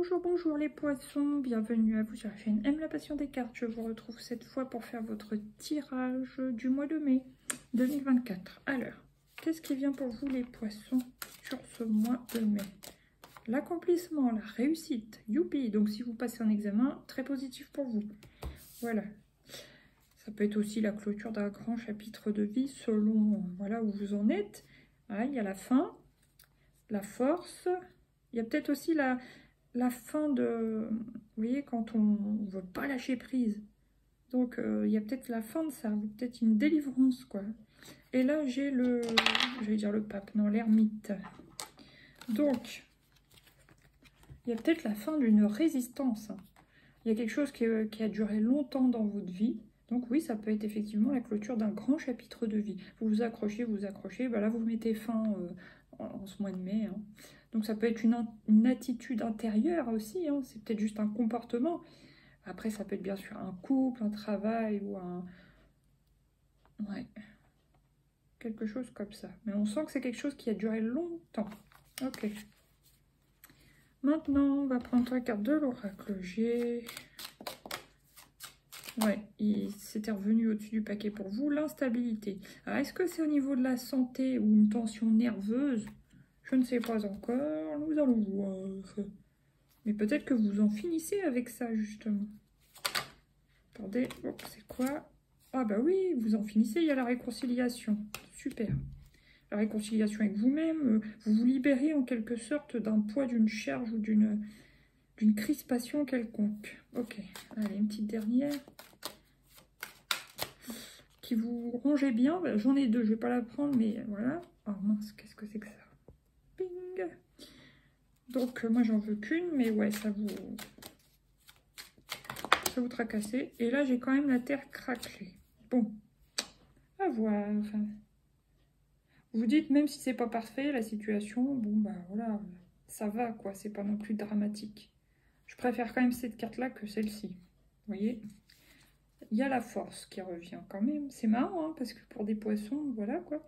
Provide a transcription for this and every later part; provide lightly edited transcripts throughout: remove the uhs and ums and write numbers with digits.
Bonjour, bonjour les poissons, bienvenue à vous sur la chaîne Aime la passion des cartes. Je vous retrouve cette fois pour faire votre tirage du mois de mai 2024. Alors, qu'est-ce qui vient pour vous les poissons sur ce mois de mai? L'accomplissement, la réussite, youpi. Donc si vous passez un examen, très positif pour vous. Voilà. Ça peut être aussi la clôture d'un grand chapitre de vie selon voilà, où vous en êtes. Voilà, il y a la fin, la force. Il y a peut-être aussi la fin de... Vous voyez, quand on ne veut pas lâcher prise. Donc, il y a peut-être la fin de ça, peut-être une délivrance, quoi. Et là, j'ai le... Je vais dire le pape, non, l'ermite. Donc, il y a peut-être la fin d'une résistance. Il y a quelque chose qui a duré longtemps dans votre vie. Donc oui, ça peut être effectivement la clôture d'un grand chapitre de vie. Vous vous accrochez, ben là vous mettez fin en ce mois de mai. Hein. Donc ça peut être une attitude intérieure aussi, hein. C'est peut-être juste un comportement. Après ça peut être bien sûr un couple, un travail ou un... Ouais, quelque chose comme ça. Mais on sent que c'est quelque chose qui a duré longtemps. Ok. Maintenant, on va prendre la carte de l'oracle G. Ouais, c'était revenu au-dessus du paquet pour vous. L'instabilité. Alors, est-ce que c'est au niveau de la santé ou une tension nerveuse? Je ne sais pas encore. Nous allons voir. Mais peut-être que vous en finissez avec ça, justement. Attendez, oh, c'est quoi? Ah bah oui, vous en finissez, il y a la réconciliation. Super. La réconciliation avec vous-même. Vous vous libérez en quelque sorte d'un poids, d'une charge ou d'une crispation quelconque. Ok, allez, une petite dernière. Qui vous rongez bien, ben, j'en ai deux, je vais pas la prendre, mais voilà. Oh mince, qu'est-ce que c'est que ça? Ping. Donc moi j'en veux qu'une, mais ouais, ça vous tracassez. Et là j'ai quand même la terre craquelée. Bon, à voir. Vous dites même si c'est pas parfait la situation, bon bah voilà, ça va quoi, c'est pas non plus dramatique. Je préfère quand même cette carte là que celle-ci. Vous voyez? Il y a la force qui revient quand même. C'est marrant, hein, parce que pour des poissons, voilà quoi.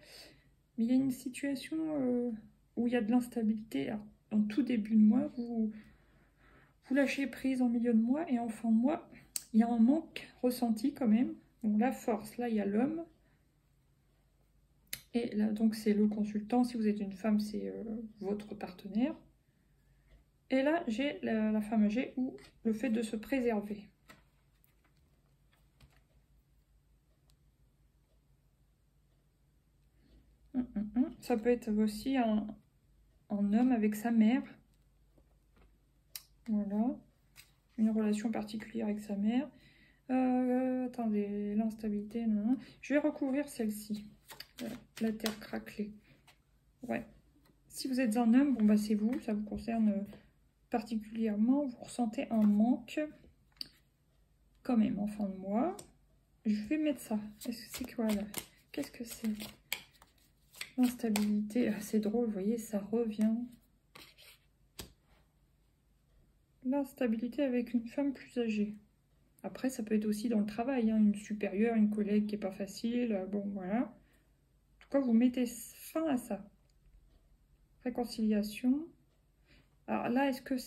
Mais il y a une situation où il y a de l'instabilité. En tout début de mois, vous lâchez prise en milieu de mois. Et en fin de mois, il y a un manque ressenti quand même. Bon, la force, là, il y a l'homme. Et là, donc, c'est le consultant. Si vous êtes une femme, c'est votre partenaire. Et là, j'ai la femme âgée ou le fait de se préserver. Ça peut être aussi un homme avec sa mère. Voilà. Une relation particulière avec sa mère. Attendez, l'instabilité, non. Je vais recouvrir celle-ci. La terre craquelée. Ouais. Si vous êtes un homme, bon bah c'est vous, ça vous concerne particulièrement. Vous ressentez un manque quand même en fin de mois. Je vais mettre ça. Est-ce que c'est quoi là? Qu'est-ce que c'est? L'instabilité, ah, c'est drôle, vous voyez, ça revient. L'instabilité avec une femme plus âgée. Après, ça peut être aussi dans le travail, hein, une supérieure, une collègue qui n'est pas facile. Bon, voilà. En tout cas, vous mettez fin à ça. Réconciliation. Alors là, est-ce que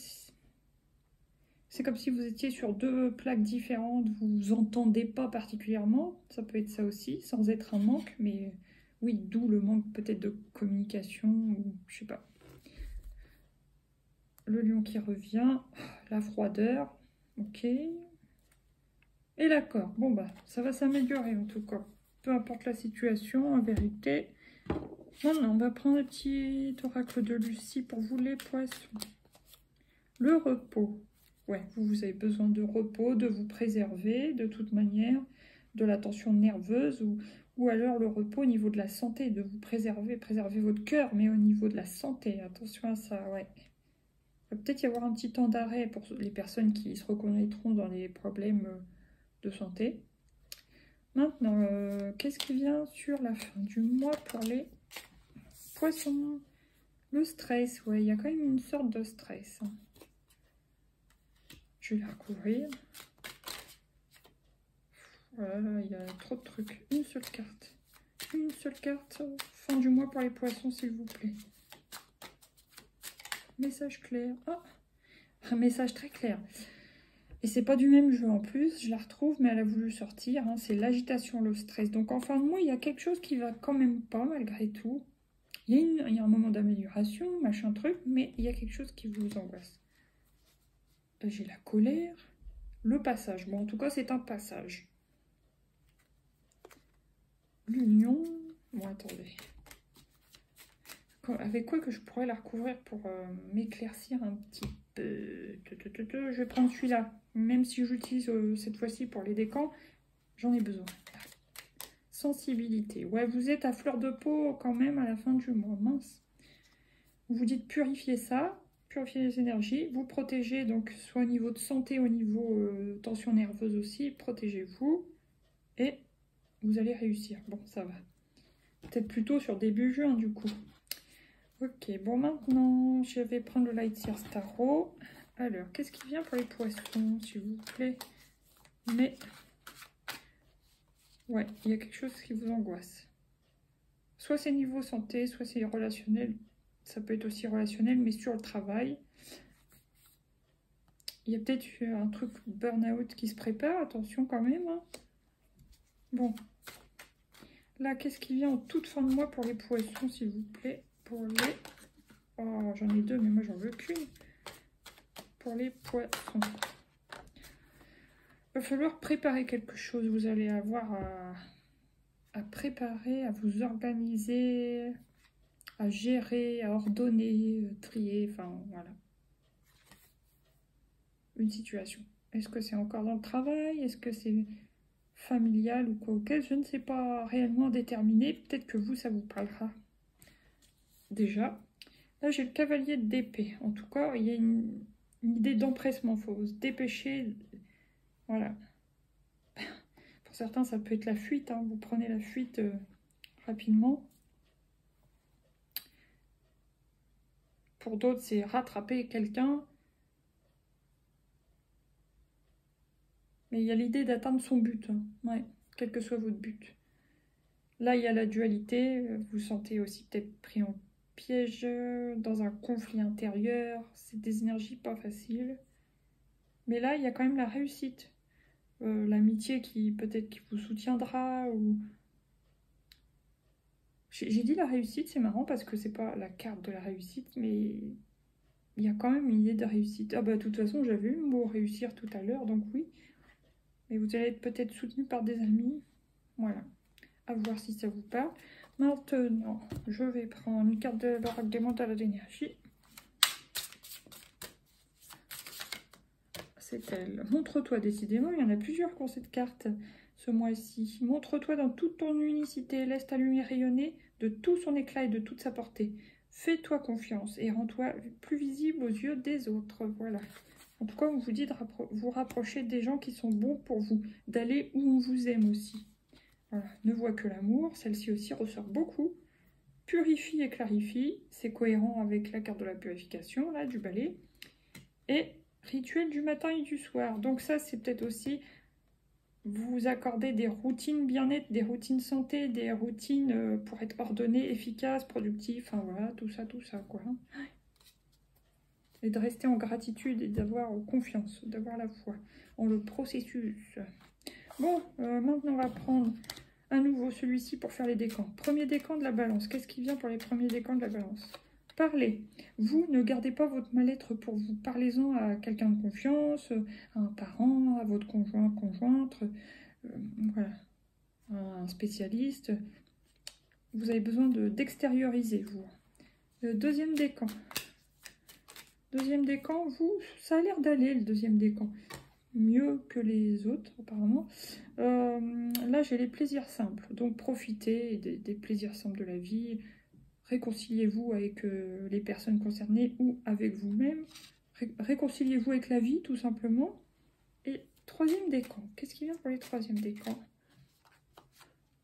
c'est comme si vous étiez sur deux plaques différentes, vous vous entendez pas particulièrement? Ça peut être ça aussi, sans être un manque, mais oui, d'où le manque peut-être de communication, ou je sais pas. Le lion qui revient, la froideur, ok. Et l'accord. Bon, bah, ça va s'améliorer en tout cas. Peu importe la situation, en vérité. Non, on va prendre un petit oracle de Lucie pour vous les poissons. Le repos. Ouais, vous avez besoin de repos, de vous préserver de toute manière, de la tension nerveuse ou alors le repos au niveau de la santé, de vous préserver votre cœur, mais au niveau de la santé, attention à ça, ouais. Il va peut-être y avoir un petit temps d'arrêt pour les personnes qui se reconnaîtront dans les problèmes de santé. Maintenant, qu'est-ce qui vient sur la fin du mois pour les poissons? Le stress, ouais, il y a quand même une sorte de stress. Hein. Je vais la recouvrir. Voilà, il y a trop de trucs. Une seule carte. Une seule carte. Fin du mois pour les poissons, s'il vous plaît. Message clair. Ah, message très clair. Et c'est pas du même jeu en plus, je la retrouve, mais elle a voulu sortir. Hein, c'est l'agitation, le stress. Donc en fin de mois, il y a quelque chose qui va quand même pas, malgré tout. Il y a un moment d'amélioration, machin truc, mais il y a quelque chose qui vous angoisse. J'ai la colère, le passage. Bon, en tout cas, c'est un passage. L'union. Bon, attendez. Avec quoi que je pourrais la recouvrir pour m'éclaircir un petit peu. Je vais prendre celui-là. Même si j'utilise cette fois-ci pour les décans, j'en ai besoin. Sensibilité. Ouais, vous êtes à fleur de peau quand même à la fin du mois. Mince. Vous vous dites purifier ça, purifier les énergies. Vous protégez, donc soit au niveau de santé, au niveau tension nerveuse aussi. Protégez-vous. Et vous allez réussir. Bon, ça va. Peut-être plutôt sur début juin du coup. Ok, bon maintenant, je vais prendre le Light Year Tarot. Alors, qu'est-ce qui vient pour les poissons, s'il vous plaît? Mais, ouais, il y a quelque chose qui vous angoisse. Soit c'est niveau santé, soit c'est relationnel. Ça peut être aussi relationnel, mais sur le travail. Il y a peut-être un truc burn-out qui se prépare, attention quand même. Hein. Bon. Là, qu'est-ce qui vient en toute fin de mois pour les poissons, s'il vous plaît? Pour les... Oh, j'en ai deux, mais moi, j'en veux qu'une. Pour les poissons. Il va falloir préparer quelque chose. Vous allez avoir à préparer, à vous organiser, à gérer, à ordonner, trier, enfin, voilà. Une situation. Est-ce que c'est encore dans le travail? Est-ce que c'est familial ou quoi? Ok, je ne sais pas réellement déterminer. Peut-être que vous, ça vous parlera. Déjà. Là, j'ai le cavalier d'épée. En tout cas, il y a une idée d'empressement. Il faut se dépêcher. Voilà. Pour certains, ça peut être la fuite. Hein. Vous prenez la fuite rapidement. Pour d'autres, c'est rattraper quelqu'un. Mais il y a l'idée d'atteindre son but. Hein. Ouais, quel que soit votre but. Là, il y a la dualité. Vous vous sentez aussi peut-être pris en piège, dans un conflit intérieur. C'est des énergies pas faciles. Mais là, il y a quand même la réussite. L'amitié qui peut-être qui vous soutiendra. Ou... J'ai dit la réussite, c'est marrant parce que c'est pas la carte de la réussite, mais il y a quand même une idée de réussite. Ah bah de toute façon, j'avais eu le mot réussir tout à l'heure, donc oui. Mais vous allez être peut-être soutenu par des amis. Voilà. À voir si ça vous parle. Maintenant, je vais prendre une carte de l'oracle des mentales d'énergie. C'est elle. Montre-toi, décidément, il y en a plusieurs qui ont cette carte ce mois-ci. Montre-toi dans toute ton unicité, laisse ta lumière rayonner de tout son éclat et de toute sa portée. Fais-toi confiance et rends-toi plus visible aux yeux des autres. Voilà. En tout cas, on vous dit de vous rapprocher des gens qui sont bons pour vous, d'aller où on vous aime aussi. Voilà. Ne vois que l'amour, celle-ci aussi ressort beaucoup. Purifie et clarifie, c'est cohérent avec la carte de la purification, là, du balai. Et rituel du matin et du soir. Donc ça, c'est peut-être aussi vous accorder des routines bien-être, des routines santé, des routines pour être ordonné, efficace, productif. Enfin voilà, tout ça, quoi. Et de rester en gratitude et d'avoir confiance, d'avoir la foi en le processus. Bon, maintenant on va prendre à nouveau celui-ci pour faire les décans. Premier décan de la balance. Qu'est-ce qui vient pour les premiers décans de la balance? Parlez. Vous ne gardez pas votre mal-être pour vous. Parlez-en à quelqu'un de confiance, à un parent, à votre conjoint, conjointe, voilà, à un spécialiste. Vous avez besoin d'extérioriser, vous. Le deuxième décan. Deuxième décan, vous, ça a l'air d'aller, le deuxième décan. Mieux que les autres, apparemment. Là, j'ai les plaisirs simples. Donc, profitez des plaisirs simples de la vie. Réconciliez-vous avec les personnes concernées ou avec vous-même. Réconciliez-vous avec la vie, tout simplement. Et troisième décan. Qu'est-ce qui vient pour les troisièmes décans?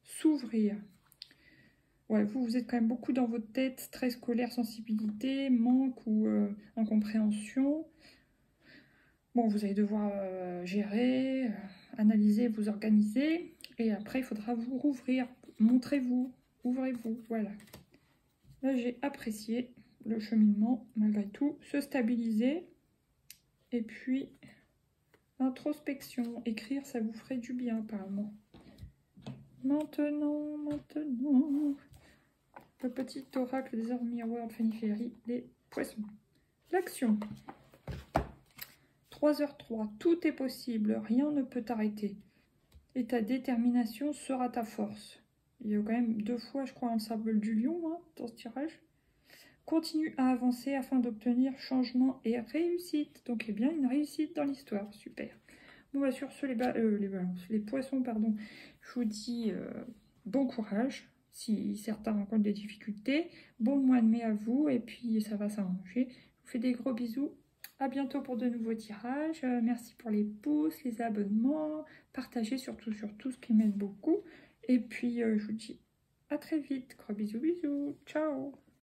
S'ouvrir. Ouais, vous êtes quand même beaucoup dans votre tête. Stress, colère, sensibilité, manque ou incompréhension. Bon, vous allez devoir gérer, analyser, vous organiser. Et après, il faudra vous rouvrir. Montrez-vous, ouvrez-vous, voilà. Là, j'ai apprécié le cheminement, malgré tout. Se stabiliser. Et puis, introspection. Écrire, ça vous ferait du bien, apparemment. Maintenant, le petit oracle des armes miroirs de Fanny Ferry, les poissons. L'action. 3h03, tout est possible, rien ne peut t'arrêter. Et ta détermination sera ta force. Il y a quand même 2 fois, je crois, un symbole du lion hein, dans ce tirage. Continue à avancer afin d'obtenir changement et réussite. Donc, il y a bien une réussite dans l'histoire. Super. Bon, bah, sur ce, les poissons, pardon, je vous dis bon courage. Si certains rencontrent des difficultés, bon mois de mai à vous. Et puis, ça va s'arranger. Je vous fais des gros bisous. À bientôt pour de nouveaux tirages. Merci pour les pouces, les abonnements. Partagez surtout ce qui m'aide beaucoup. Et puis, je vous dis à très vite. Gros bisous, bisous. Ciao.